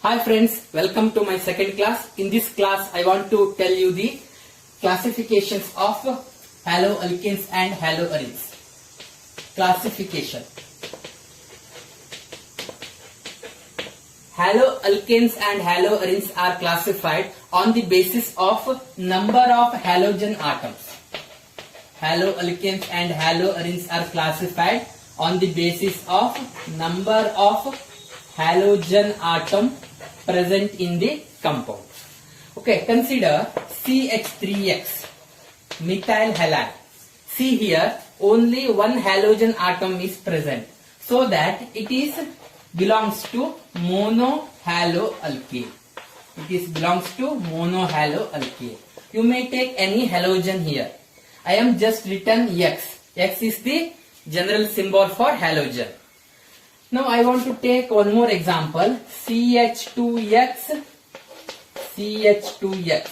Hi friends, welcome to my second class. In this class, I want to tell you the classifications of haloalkanes and haloarenes. Classification. Haloalkanes and haloarenes are classified on the basis of number of halogen atoms. Haloalkanes and haloarenes are classified on the basis of number of halogen atom present in the compound. Okay, consider CH3X, methyl halide. See here, only one halogen atom is present, so that it is belongs to monohaloalkane. It belongs to monohaloalkane. You may take any halogen here. I am just written X. X is the general symbol for halogen. Now I want to take one more example, CH2X, CH2X.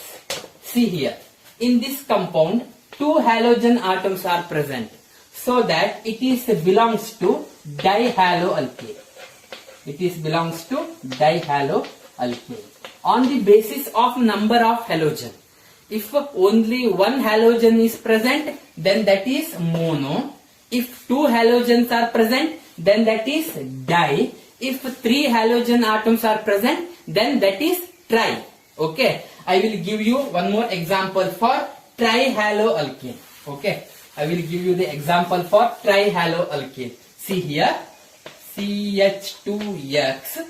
See here, in this compound, two halogen atoms are present, so that it belongs to dihaloalkane. It belongs to dihaloalkane. On the basis of number of halogen, if only one halogen is present, then that is mono. If two halogens are present, then that is di. If three halogen atoms are present, then that is tri. Okay, I will give you one more example for trihaloalkane. Okay, I will give you the example for trihaloalkane. See here, CH2X,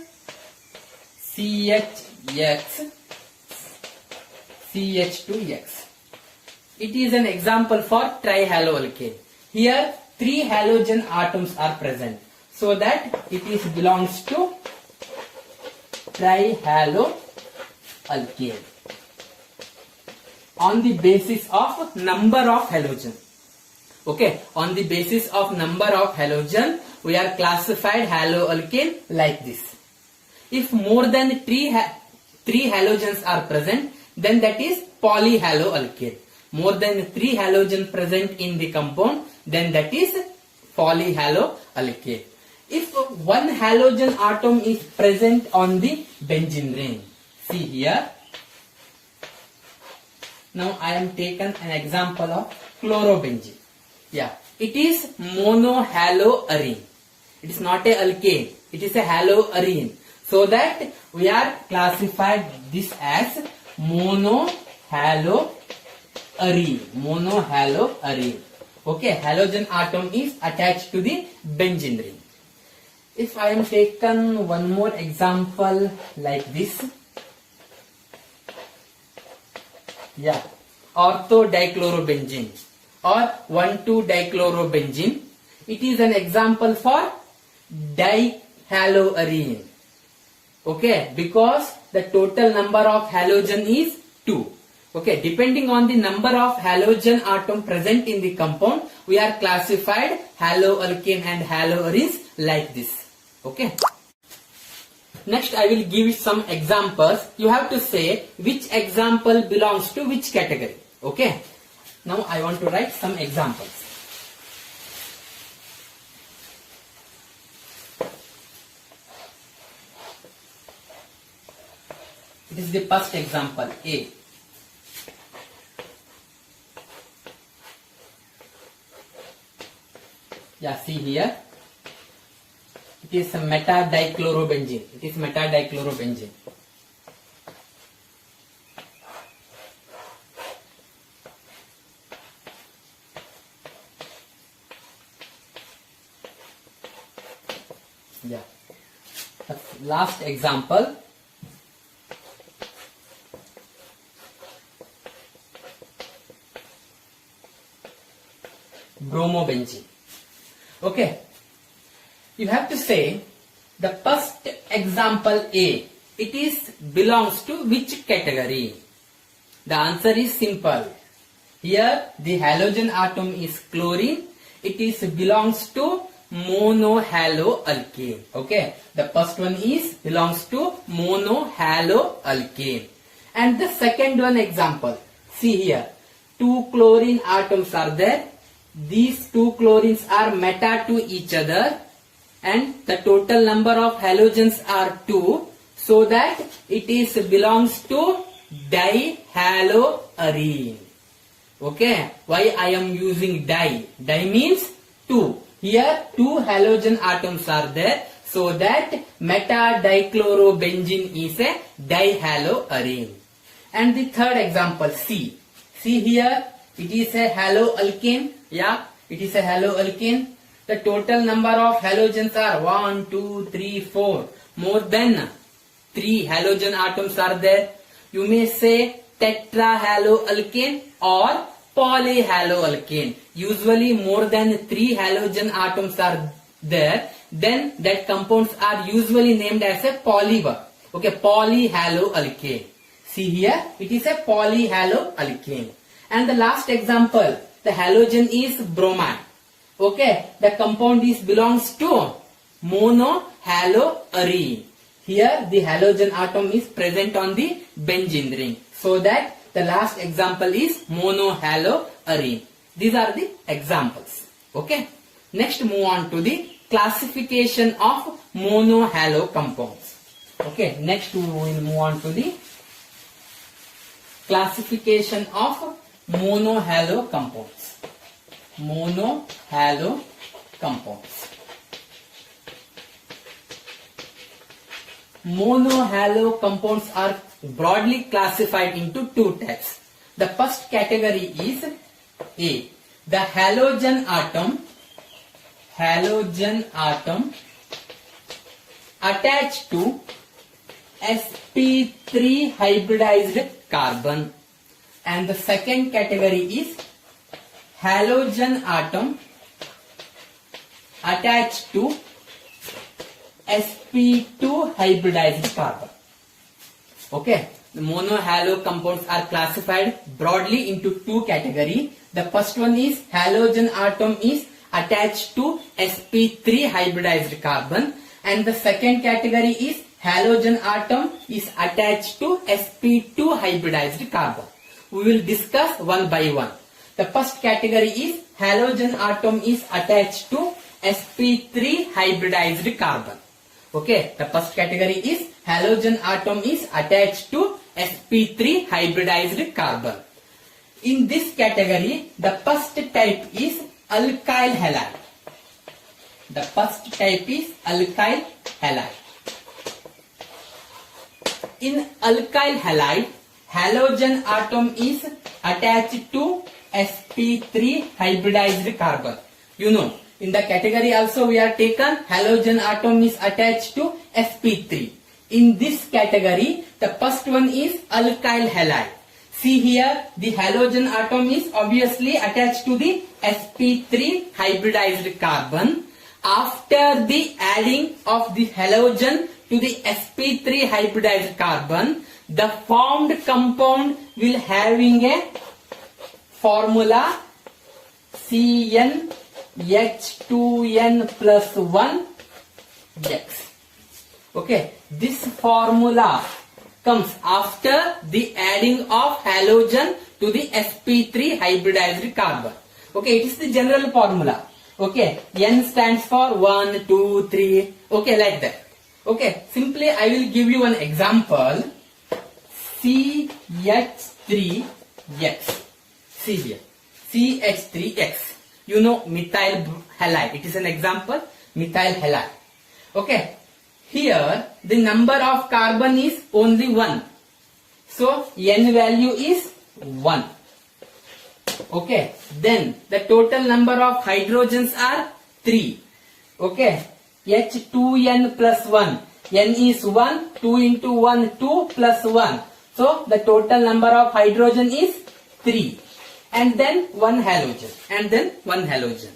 CHX, CH2X. It is an example for trihaloalkane. Here, three halogen atoms are present, so that it belongs to trihaloalkane on the basis of number of halogen. Okay, on the basis of number of halogen, we are classified haloalkane like this. If more than three halogens are present, then that is polyhaloalkane. More than three halogen present in the compound, then that is polyhaloalkane. If one halogen atom is present on the benzene ring, see here. Now I am taken an example of chlorobenzene. Yeah, it is monohaloarene. It is not a alkane. It is a haloarene. So that we are classified this as monohaloarene. Monohaloarene. Okay, halogen atom is attached to the benzene ring. If I am taken one more example like this, yeah, orthodichlorobenzene or 1,2-dichlorobenzene, it is an example for dihaloarene. Okay, because the total number of halogen is 2. Okay, depending on the number of halogen atom present in the compound, we are classified haloalkane and haloarenes like this. Okay. Next, I will give you some examples. You have to say which example belongs to which category. Okay. Now I want to write some examples. It is the first example, A. Yeah, see here. It is a metadichlorobenzene. It is metadichlorobenzene. Yeah. The last example. Bromobenzene. Okay. You have to say the first example A. It belongs to which category? The answer is simple. Here the halogen atom is chlorine. It belongs to monohaloalkane. Okay. The first one belongs to monohaloalkane. And the second one example. See here. Two chlorine atoms are there. These two chlorines are meta to each other, and the total number of halogens are 2. so that it is belongs to dihaloarene. Okay, why I am using di? Di means two. Here two halogen atoms are there, so that meta-dichlorobenzene is a dihaloarene. And the third example, C. See here, it is a haloalkane. Yeah, it is a haloalkane. The total number of halogens are 1, 2, 3, 4. More than 3 halogen atoms are there. You may say tetrahaloalkane or polyhaloalkane. Usually more than 3 halogen atoms are there, then that compounds are usually named as a polymer. Okay, polyhaloalkane. See here, it is a polyhaloalkane. And the last example, the halogen is bromine. Okay, the compound is belongs to monohaloarene. Here the halogen atom is present on the benzene ring, so that the last example is monohaloarene. These are the examples. Okay. Next move on to the classification of monohalo compounds. Okay. Next we will move on to the classification of monohalo compounds. Monohalo compounds. Monohalo compounds are broadly classified into two types. The first category is A. The halogen atom attached to sp3 hybridized carbon. And the second category is halogen atom attached to sp2 hybridized carbon. Okay, the monohalo compounds are classified broadly into two categories. The first one is halogen atom is attached to sp3 hybridized carbon, and the second category is halogen atom is attached to sp2 hybridized carbon. We will discuss one by one. The first category is halogen atom is attached to sp3 hybridized carbon. Okay, the first category is halogen atom is attached to sp3 hybridized carbon. In this category, the first type is alkyl halide. The first type is alkyl halide. In alkyl halide, halogen atom is attached to sp3 hybridized carbon. You know, in the category also we are taken halogen atom is attached to sp3. In this category, the first one is alkyl halide. See here, the halogen atom is obviously attached to the sp3 hybridized carbon. After the adding of the halogen to the sp3 hybridized carbon, the formed compound will having a formula CnH2n plus 1 X. Okay, this formula comes after the adding of halogen to the sp3 hybridized carbon. Okay, it is the general formula. Okay, N stands for 1, 2, 3. Okay, like that. Okay, simply I will give you an example. CH3X. See here, CH3X. You know methyl halide. It is an example, methyl halide. Okay, here the number of carbon is only 1. So N value is 1. Okay, then the total number of hydrogens are 3. Okay, H2n plus 1. N is 1, 2 into 1, 2 plus 1. So the total number of hydrogen is 3. And then one halogen. And then one halogen.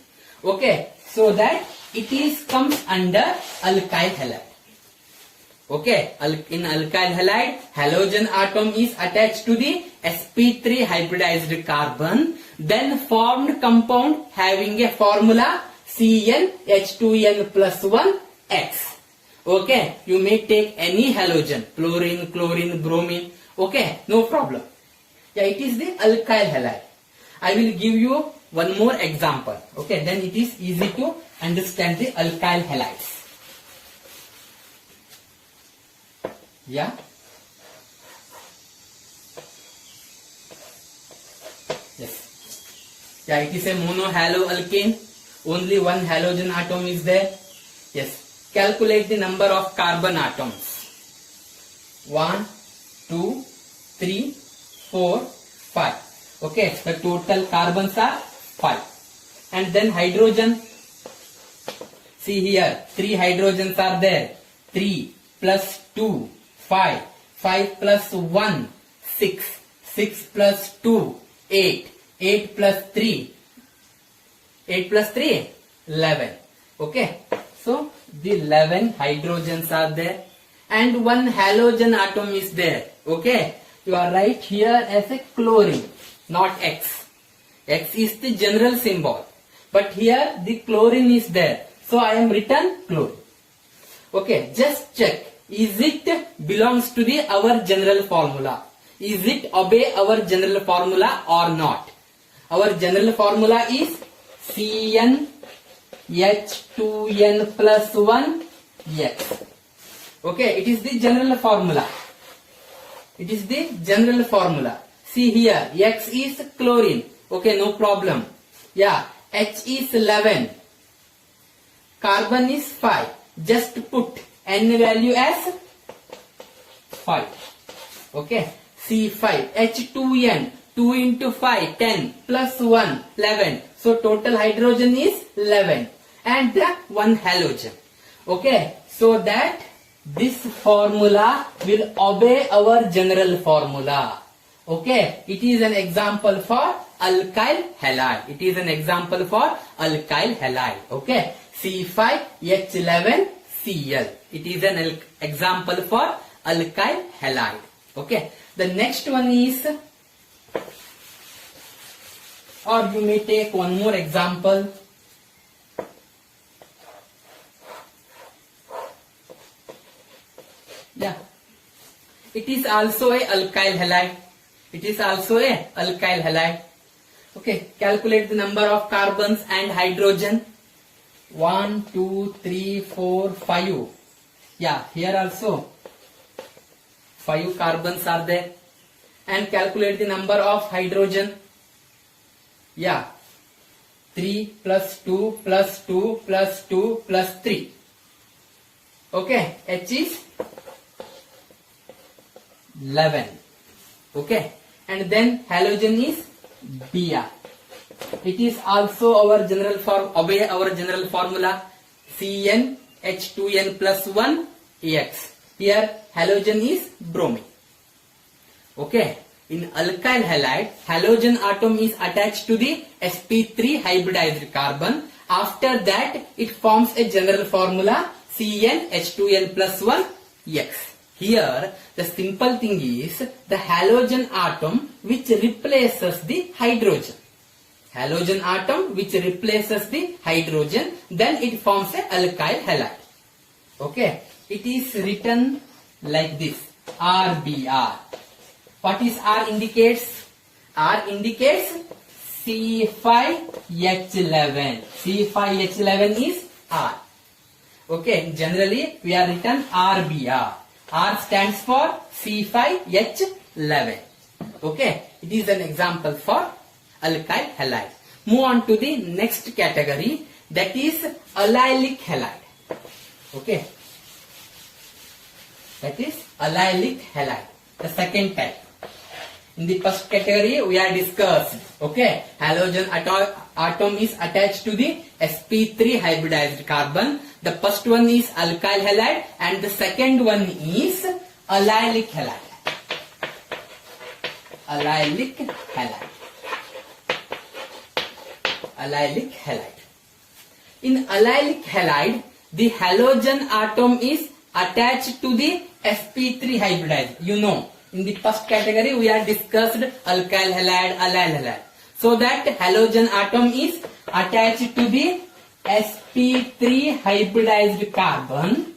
Okay, so that it is comes under alkyl halide. Okay, in alkyl halide, halogen atom is attached to the sp3 hybridized carbon, then formed compound having a formula CnH2n plus 1 X. Okay, you may take any halogen, chlorine, chlorine, bromine. Okay, no problem. Yeah, it is the alkyl halide. I will give you one more example. Okay, then it is easy to understand the alkyl halides. Yeah. Yes. Yeah, it is a monohaloalkane. Only one halogen atom is there. Yes. Calculate the number of carbon atoms. 1, 2, 3, 4, 5. Okay, the total carbons are 5. And then hydrogen. See here, 3 hydrogens are there. 3 plus 2, 5. 5 plus 1, 6. 6 plus 2, 8. 8 plus 3. 8 plus 3, 11. Okay, so the 11 hydrogens are there. And one halogen atom is there. Okay, you are right here as a chlorine, not X. X is the general symbol, but here the chlorine is there, so I am written chlorine. Okay, just check, is it belongs to the our general formula? Is it obey our general formula or not? Our general formula is CnH2n plus 1 X. Okay, it is the general formula. It is the general formula. See here, X is chlorine. Okay, no problem. Yeah, H is 11. Carbon is 5. Just put N value as 5. Okay, C5. H2N. 2 into 5, 10. Plus 1, 11. So total hydrogen is 11. And the one halogen. Okay, so that this formula will obey our general formula. Okay, it is an example for alkyl halide. It is an example for alkyl halide. Okay, C5H11Cl. It is an example for alkyl halide. Okay, the next one is, or you may take one more example. Yeah, it is also a alkyl halide. It is also a alkyl halide. Okay, calculate the number of carbons and hydrogen. 1, 2, 3, 4, 5. Yeah, here also 5 carbons are there. And calculate the number of hydrogen. Yeah, 3 plus 2 plus 2 plus 2 plus 3. Okay, H is 11. Okay, and then halogen is Br. It is also our general form, obey our general formula, CnH2n plus 1 X. Here halogen is bromine. Okay, in alkyl halide, halogen atom is attached to the sp3 hybridized carbon. After that, it forms a general formula, CnH2n plus 1 X. Here, the simple thing is the halogen atom which replaces the hydrogen. Halogen atom which replaces the hydrogen, then it forms a alkyl halide. Okay, it is written like this, RBr. What is R indicates? R indicates C5H11. C5H11 is R. Okay, generally we are written RBr. R stands for C5H11. Okay, it is an example for alkyl halide. Move on to the next category, that is allylic halide. Okay, that is allylic halide, the second type. In the first category we are discussed. Okay, halogen atom is attached to the sp3 hybridized carbon. The first one is alkyl halide and the second one is allylic halide. Allylic halide. Allylic halide. In allylic halide, the halogen atom is attached to the sp3 hybridized. You know, in the first category we are discussed alkyl halide, allyl halide. So that halogen atom is attached to the sp3 hybridized carbon.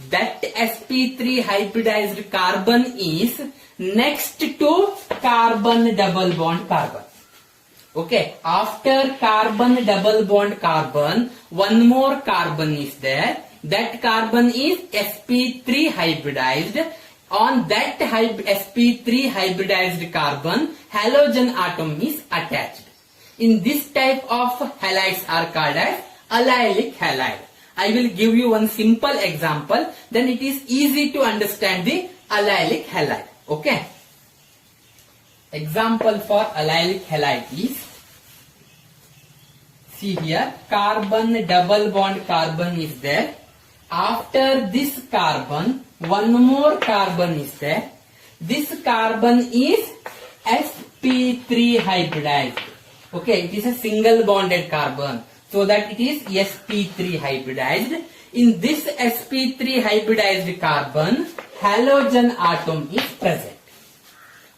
That sp3 hybridized carbon is next to carbon double bond carbon. Okay, after carbon double bond carbon, one more carbon is there. That carbon is sp3 hybridized. On that sp3 hybridized carbon, halogen atom is attached. In this type of halides are called as allylic halide. I will give you one simple example, then it is easy to understand the allylic halide. Okay. Example for allylic halide is, see here, carbon double bond carbon is there. After this carbon, one more carbon is there. This carbon is sp3 hybridized. Okay, it is a single bonded carbon, so that it is sp3 hybridized. In this sp3 hybridized carbon, halogen atom is present.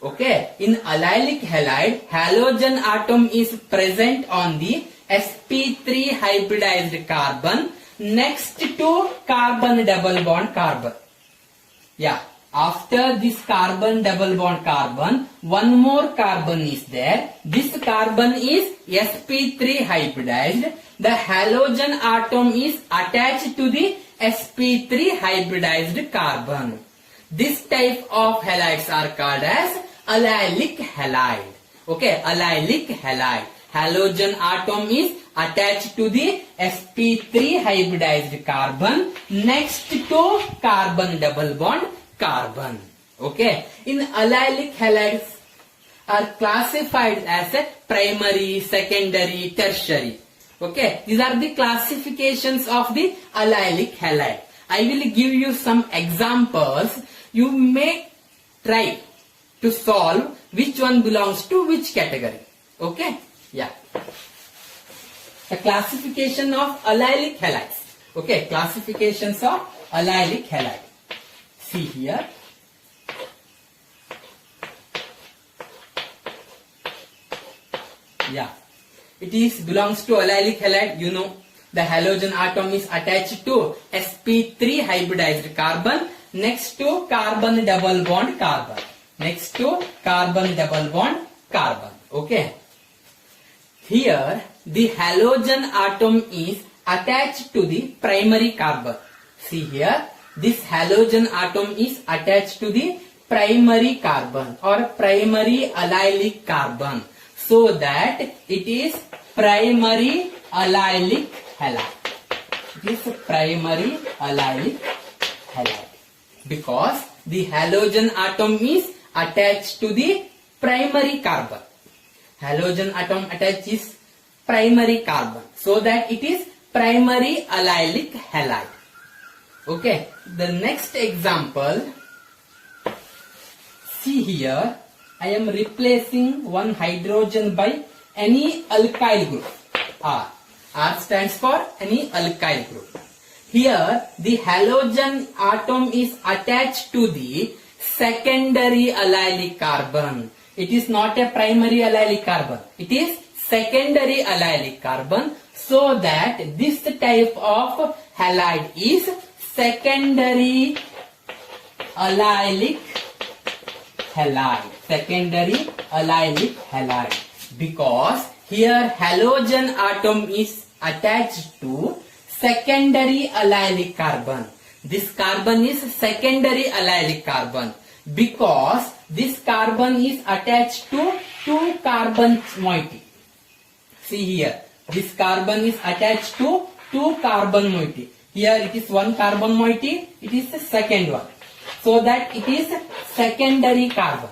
Okay, in allylic halide, halogen atom is present on the sp3 hybridized carbon next to carbon double bond carbon. Yeah, after this carbon double bond carbon, one more carbon is there. This carbon is sp3 hybridized. The halogen atom is attached to the sp3 hybridized carbon. This type of halides are called as allylic halide. Okay, allylic halide. Halogen atom is attached to the sp3 hybridized carbon next to carbon double bond carbon. Okay, in allylic halides are classified as a primary, secondary, tertiary. Okay, these are the classifications of the allylic halide. I will give you some examples. You may try to solve which one belongs to which category. Okay, yeah. The classification of allylic halides. Okay, classifications of allylic halide. See here. Yeah, it is belongs to allylic halide. You know, the halogen atom is attached to sp3 hybridized carbon next to carbon double bond carbon. Next to carbon double bond carbon. Okay. Here, the halogen atom is attached to the primary carbon. See here, this halogen atom is attached to the primary carbon or primary allylic carbon, so that it is primary allylic halide. It is primary allylic halide because the halogen atom is attached to the primary carbon. Halogen atom attaches primary carbon, so that it is primary allylic halide. Okay, the next example, see here, I am replacing one hydrogen by any alkyl group. R. R stands for any alkyl group. Here, the halogen atom is attached to the secondary allylic carbon. It is not a primary allylic carbon. It is secondary allylic carbon, so that this type of halide is secondary allylic halide. Secondary allylic halide. Because here halogen atom is attached to secondary allylic carbon. This carbon is secondary allylic carbon because this carbon is attached to two carbon moiety. See here, this carbon is attached to two carbon moiety. Here it is one carbon moiety, it is the second one. So that it is secondary carbon.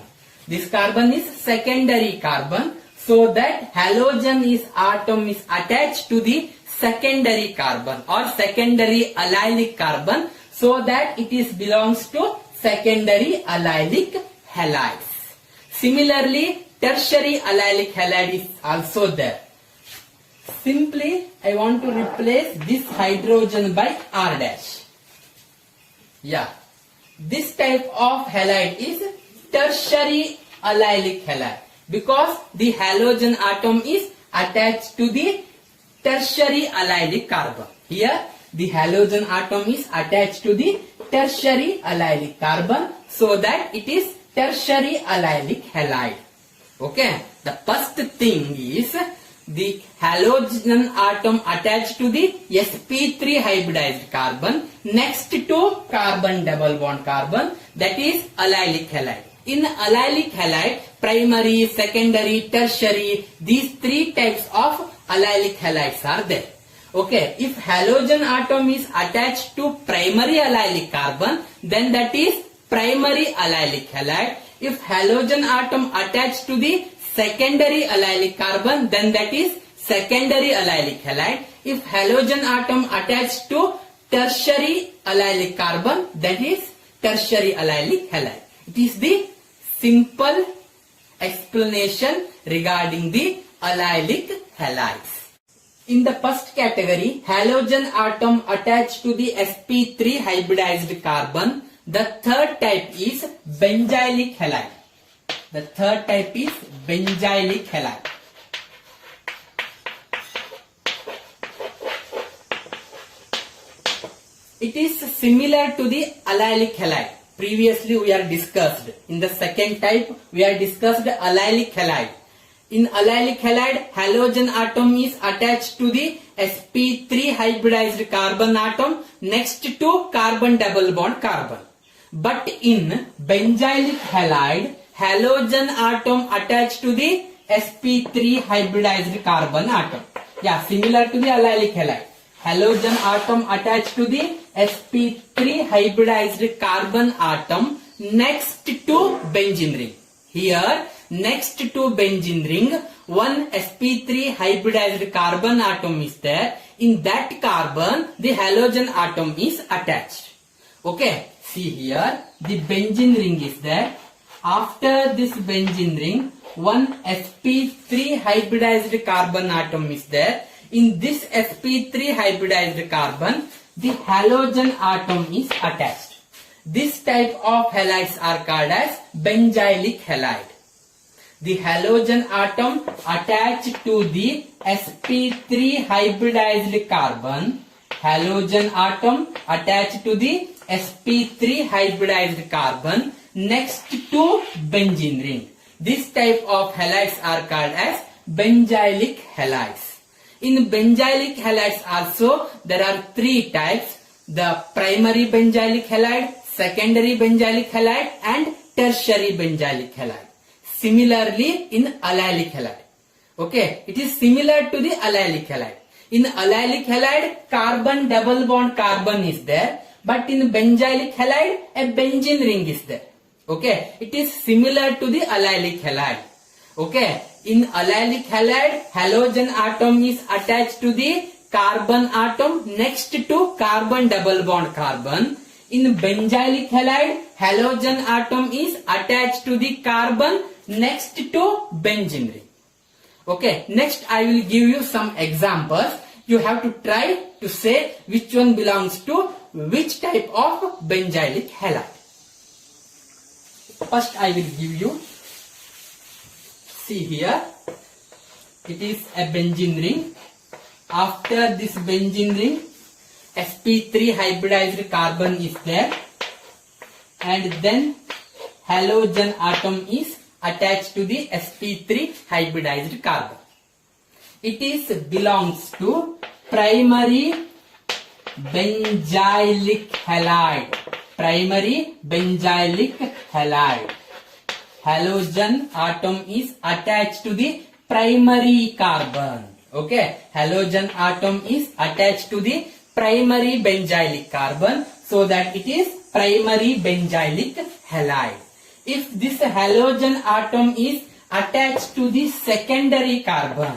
This carbon is secondary carbon, so that halogen atom is attached to the secondary carbon or secondary allylic carbon, so that it is belongs to secondary allylic halides. Similarly, tertiary allylic halide is also there. Simply, I want to replace this hydrogen by R dash. Yeah, this type of halide is tertiary allylic halide because the halogen atom is attached to the tertiary allylic carbon. Here, the halogen atom is attached to the tertiary allylic carbon, so that it is tertiary allylic halide. Okay, the first thing is the halogen atom attached to the sp3 hybridized carbon next to carbon double bond carbon, that is allylic halide. In allylic halide, primary, secondary, tertiary, these three types of allylic halides are there. Okay, if halogen atom is attached to primary allylic carbon, then that is primary allylic halide. If halogen atom attached to the secondary allylic carbon, then that is secondary allylic halide. If halogen atom attached to tertiary allylic carbon, that is tertiary allylic halide. It is the simple explanation regarding the allylic halides. In the first category, halogen atom attached to the sp3 hybridized carbon, the third type is benzylic halide. The third type is benzylic halide. It is similar to the allylic halide. Previously we are discussed. In the second type, we are discussed allylic halide. In allylic halide, halogen atom is attached to the sp3 hybridized carbon atom next to carbon double bond carbon. But in benzylic halide, halogen atom attached to the sp3 hybridized carbon atom. Yeah, similar to the allylic halide. Halogen atom attached to the sp3 hybridized carbon atom next to benzene ring. Here, next to benzene ring, one sp3 hybridized carbon atom is there. In that carbon, the halogen atom is attached. Okay, see here, the benzene ring is there. After this benzene ring, one sp3 hybridized carbon atom is there. In this sp3 hybridized carbon, the halogen atom is attached. This type of halides are called as benzylic halide. The halogen atom attached to the sp3 hybridized carbon, halogen atom attached to the sp3 hybridized carbon next to benzene ring. This type of halides are called as benzylic halides. In benzylic halides also, there are three types: the primary benzylic halide, secondary benzylic halide and tertiary benzylic halide. Similarly, in allylic halide. Okay, it is similar to the allylic halide. In allylic halide, carbon double bond carbon is there, but in benzylic halide, a benzene ring is there. Okay, it is similar to the allylic halide. Okay, in allylic halide, halogen atom is attached to the carbon atom next to carbon double bond carbon. In benzylic halide, halogen atom is attached to the carbon next to benzene ring. Okay, next I will give you some examples. You have to try to say which one belongs to which type of benzylic halide. First I will give you, see here, it is a benzene ring. After this benzene ring, sp3 hybridized carbon is there, and then halogen atom is attached to the sp3 hybridized carbon. It is belongs to primary benzylic halide. Primary benzylic halide. Halogen atom is attached to the primary carbon. Okay, halogen atom is attached to the primary benzylic carbon, so that it is primary benzylic halide. If this halogen atom is attached to the secondary carbon,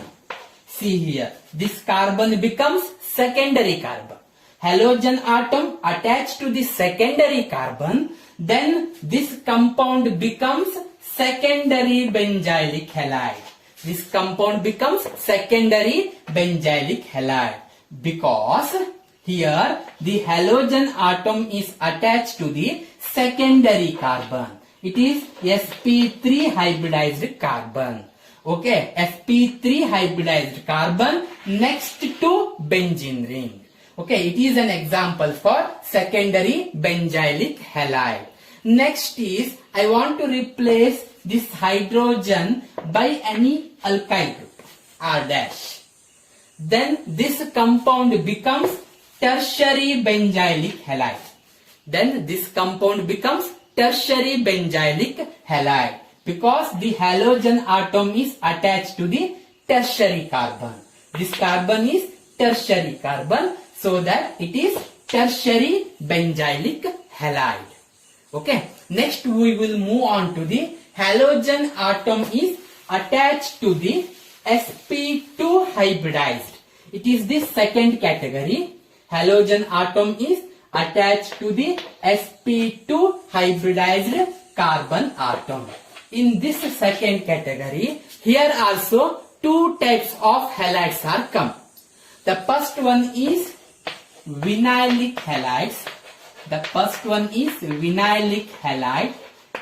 see here, this carbon becomes secondary carbon. Halogen atom attached to the secondary carbon, then this compound becomes secondary benzylic halide. This compound becomes secondary benzylic halide because here the halogen atom is attached to the secondary carbon. It is sp3 hybridized carbon. Okay, sp3 hybridized carbon next to benzene ring. Okay, it is an example for secondary benzylic halide. Next is, I want to replace this hydrogen by any alkyl group. R dash. Then this compound becomes tertiary benzylic halide. Then this compound becomes tertiary benzylic halide because the halogen atom is attached to the tertiary carbon. This carbon is tertiary carbon, so that it is tertiary benzylic halide. Okay. Next we will move on to the halogen atom is attached to the sp2 hybridized. It is the second category. Halogen atom is attached to the sp2 hybridized carbon atom. In this second category, here also two types of halides are come. The first one is vinylic halides. The first one is vinylic halide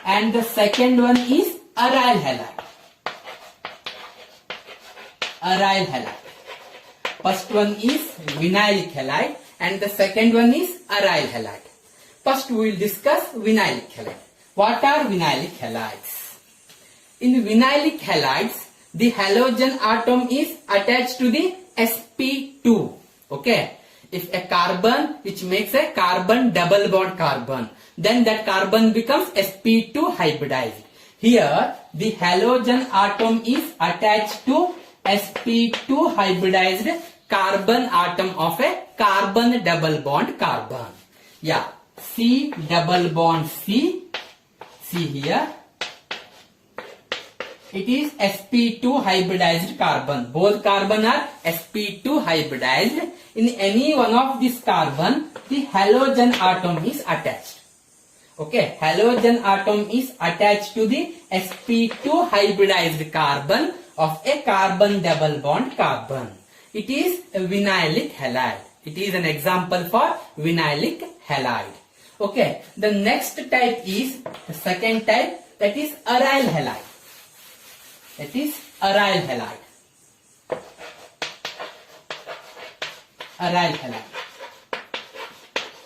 and the second one is aryl halide. Aryl halide. First one is vinylic halide and the second one is aryl halide. First we will discuss vinylic halide. What are vinylic halides? In vinylic halides, the halogen atom is attached to the sp2. Okay. If a carbon which makes a carbon double bond carbon, then that carbon becomes sp2 hybridized. Here the halogen atom is attached to sp2 hybridized carbon atom of a carbon double bond carbon. Yeah, C double bond C. See here. It is sp2 hybridized carbon. Both carbon are sp2 hybridized. In any one of this carbon, the halogen atom is attached. Okay, halogen atom is attached to the sp2 hybridized carbon of a carbon double bond carbon. It is a vinylic halide. It is an example for vinylic halide. Okay, the next type is the second type, that is aryl halide. That is aryl halide. Aryl halide.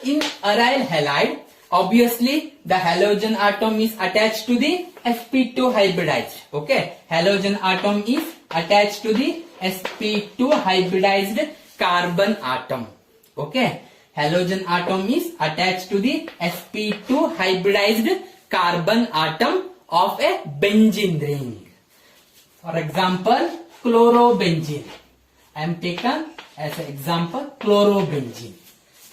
In aryl halide, obviously the halogen atom is attached to the sp2 hybridized. Okay, halogen atom is attached to the sp2 hybridized carbon atom. Okay, halogen atom is attached to the sp2 hybridized carbon atom of a benzene ring. For example, chlorobenzene. I am taken as an example chlorobenzene.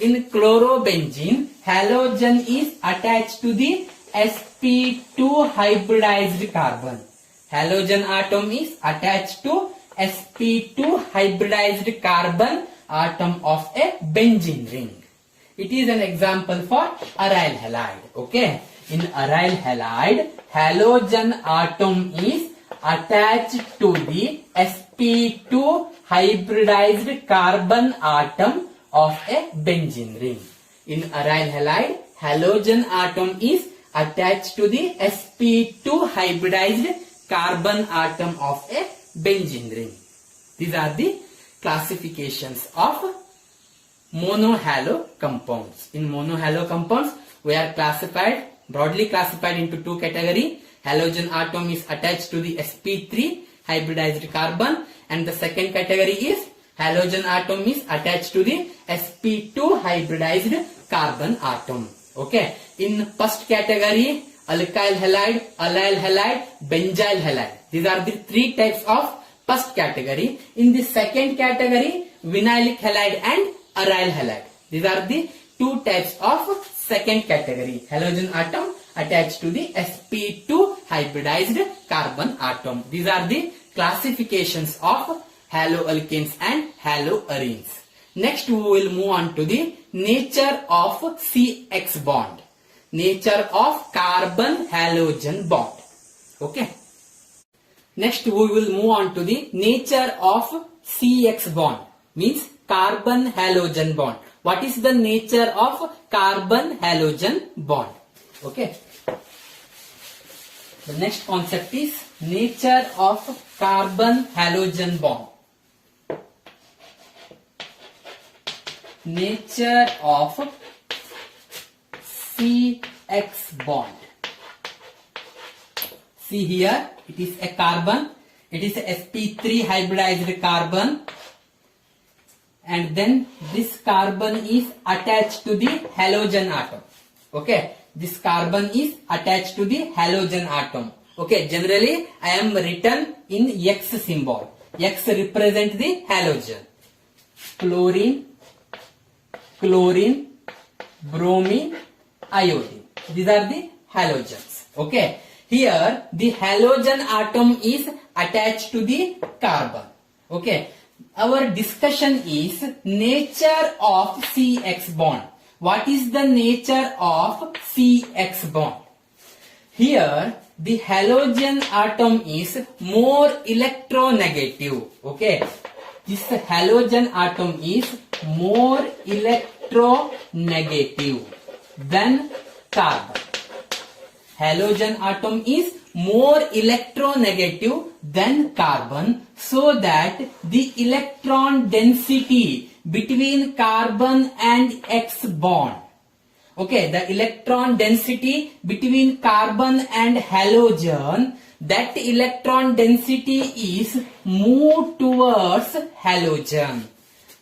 In chlorobenzene, halogen is attached to the sp2 hybridized carbon. Halogen atom is attached to sp2 hybridized carbon atom of a benzene ring. It is an example for aryl halide. Okay. In aryl halide, halogen atom is attached to the sp2 hybridized carbon atom of a benzene ring. In aryl halide, halogen atom is attached to the sp2 hybridized carbon atom of a benzene ring. These are the classifications of monohalo compounds. In monohalo compounds, we are broadly classified into two categories. Halogen atom is attached to the sp3 hybridized carbon, and the second category is halogen atom is attached to the sp2 hybridized carbon atom. Okay. In first category, alkyl halide, aryl halide, benzyl halide. These are the three types of first category. In the second category, vinylic halide and aryl halide. These are the two types of second category. Halogen atom attached to the sp2 hybridized carbon atom. These are the classifications of haloalkanes and haloarenes. Next we will move on to the nature of CX bond. Nature of carbon halogen bond. Okay. Next we will move on to the nature of CX bond. Means carbon halogen bond. What is the nature of carbon halogen bond? Okay. The next concept is nature of carbon halogen bond. Nature of CX bond. See here, it is a carbon. It is sp3 hybridized carbon, and then this carbon is attached to the halogen atom. Okay, this carbon is attached to the halogen atom. Okay, generally I am written in X symbol. X represent the halogen. Chlorine, chlorine, bromine, iodine. These are the halogens. Okay, here the halogen atom is attached to the carbon. Okay, our discussion is nature of CX bond. What is the nature of CX bond? Here the halogen atom is more electronegative. Okay, this halogen atom is more electronegative than carbon. Halogen atom is more electronegative than carbon, so that the electron density between carbon and X bond, okay, the electron density between carbon and halogen, that electron density is moved towards halogen,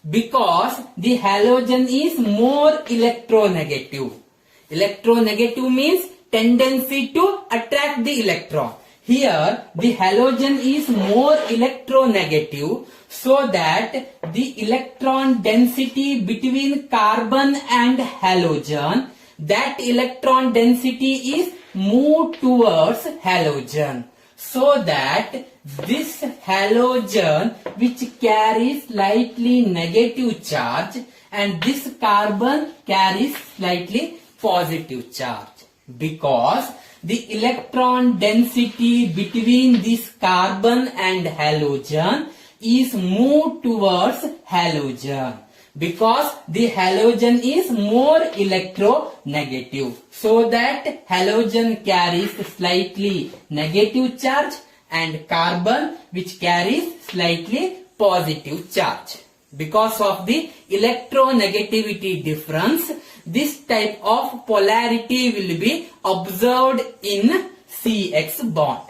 because the halogen is more electronegative. Electronegative means tendency to attract the electron. Here the halogen is more electronegative, so that the electron density between carbon and halogen, that electron density is moved towards halogen, so that this halogen which carries slightly negative charge and this carbon carries slightly positive charge, because the electron density between this carbon and halogen is moved towards halogen, because the halogen is more electronegative, so that halogen carries slightly negative charge and carbon which carries slightly positive charge. Because of the electronegativity difference, this type of polarity will be observed in CX bond.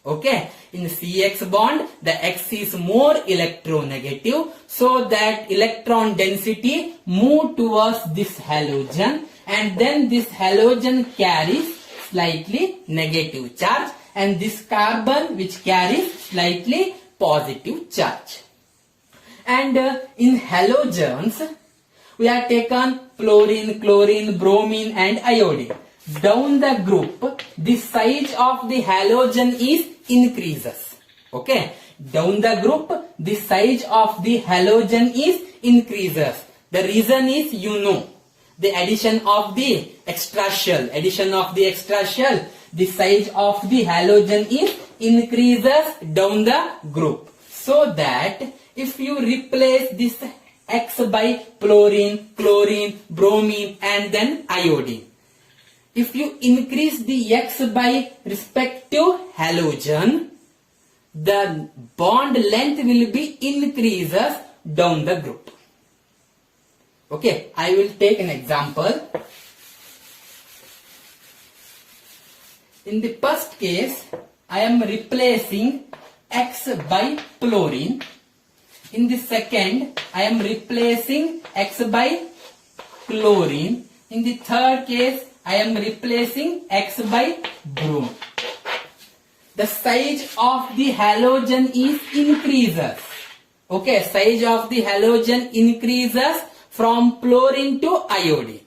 Okay, in CX bond the X is more electronegative, so that electron density move towards this halogen, and then this halogen carries slightly negative charge and this carbon which carries slightly positive charge. And in halogens we have taken fluorine, chlorine, bromine and iodine. Down the group the size of the halogen is increases. Okay, down the group the size of the halogen is increases. The reason is, you know, the addition of the extra shell, the size of the halogen is increases down the group, so that if you replace this X by fluorine, chlorine, bromine and then iodine, if you increase the X by respective halogen, the bond length will be increases down the group. Okay, I will take an example. In the first case, I am replacing X by fluorine. In the second, I am replacing X by chlorine. In the third case, I am replacing X by bromine. The size of the halogen is increases. Okay, size of the halogen increases from fluorine to iodine.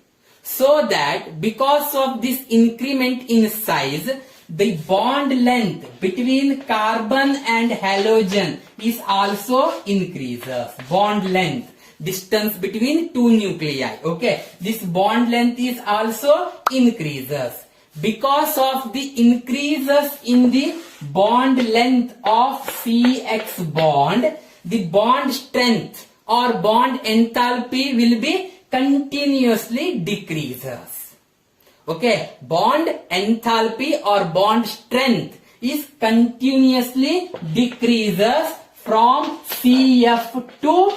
So that because of this increment in size, the bond length between carbon and halogen is also increases. Bond length, distance between two nuclei. Okay, this bond length is also increases. Because of the increases in the bond length of CX bond, the bond strength or bond enthalpy will be continuously decreases. Okay, bond enthalpy or bond strength is continuously decreases from CF to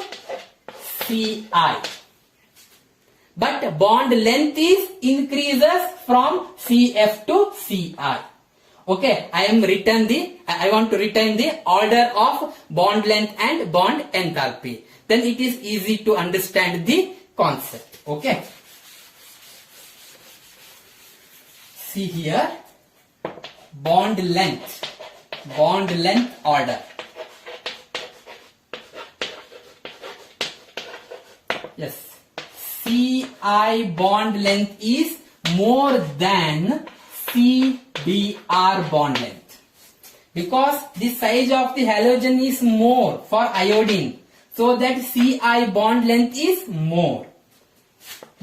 CI. But bond length is increases from CF to CI. Okay, I want to retain the order of bond length and bond enthalpy. Then it is easy to understand the concept. Okay. See here, bond length order. Yes, Ci bond length is more than CBr bond length, because the size of the halogen is more for iodine, so that Ci bond length is more.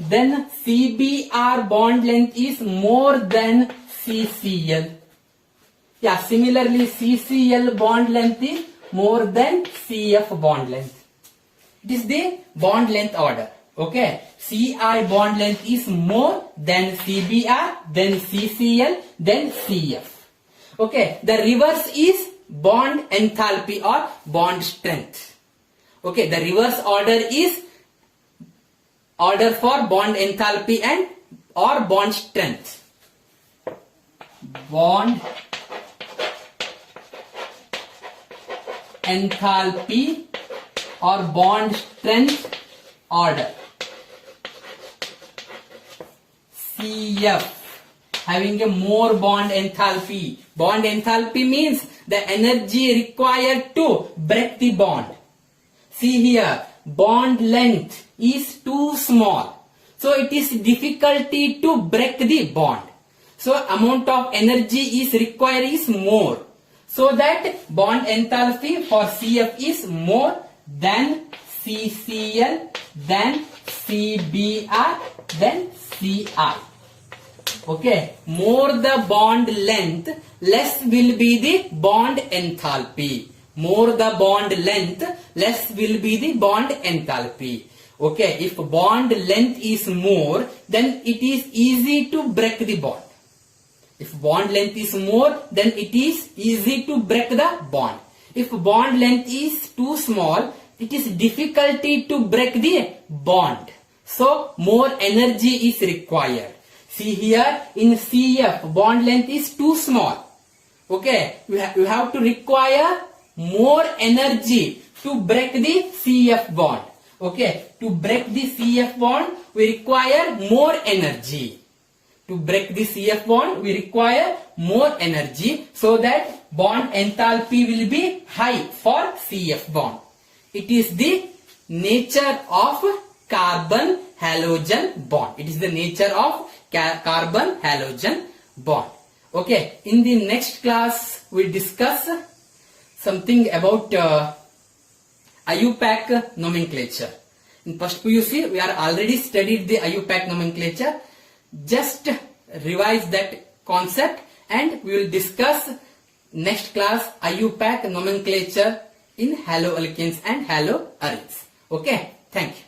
Then CBr bond length is more than CCl. Yeah, similarly CCl bond length is more than CF bond length. It is the bond length order. Okay, Ci bond length is more than CBr, then CCl, then CF. Okay, the reverse is bond enthalpy or bond strength. Okay, the reverse order is order for bond enthalpy and or bond strength. Bond enthalpy or bond strength order. CF having a more bond enthalpy. Bond enthalpy means the energy required to break the bond. See here, bond length is too small, so it is difficulty to break the bond. So amount of energy is required is more, so that bond enthalpy for CF is more than CCl, then CBr, then Ci. Okay, more the bond length, less will be the bond enthalpy. More the bond length, less will be the bond enthalpy. Okay, if bond length is more, then it is easy to break the bond. If bond length is more, then it is easy to break the bond. If bond length is too small, it is difficulty to break the bond. So more energy is required. See here, in CF, bond length is too small. Okay, you have to require more energy to break the CF bond. Okay, to break the CF bond, we require more energy. To break the CF bond, we require more energy, so that bond enthalpy will be high for CF bond. It is the nature of carbon halogen bond. It is the nature of carbon halogen bond. Okay, in the next class we discuss something about IUPAC nomenclature. In first PUC we are already studied the IUPAC nomenclature. Just revise that concept and we will discuss next class IUPAC nomenclature in haloalkanes and haloarenes. Okay, thank you.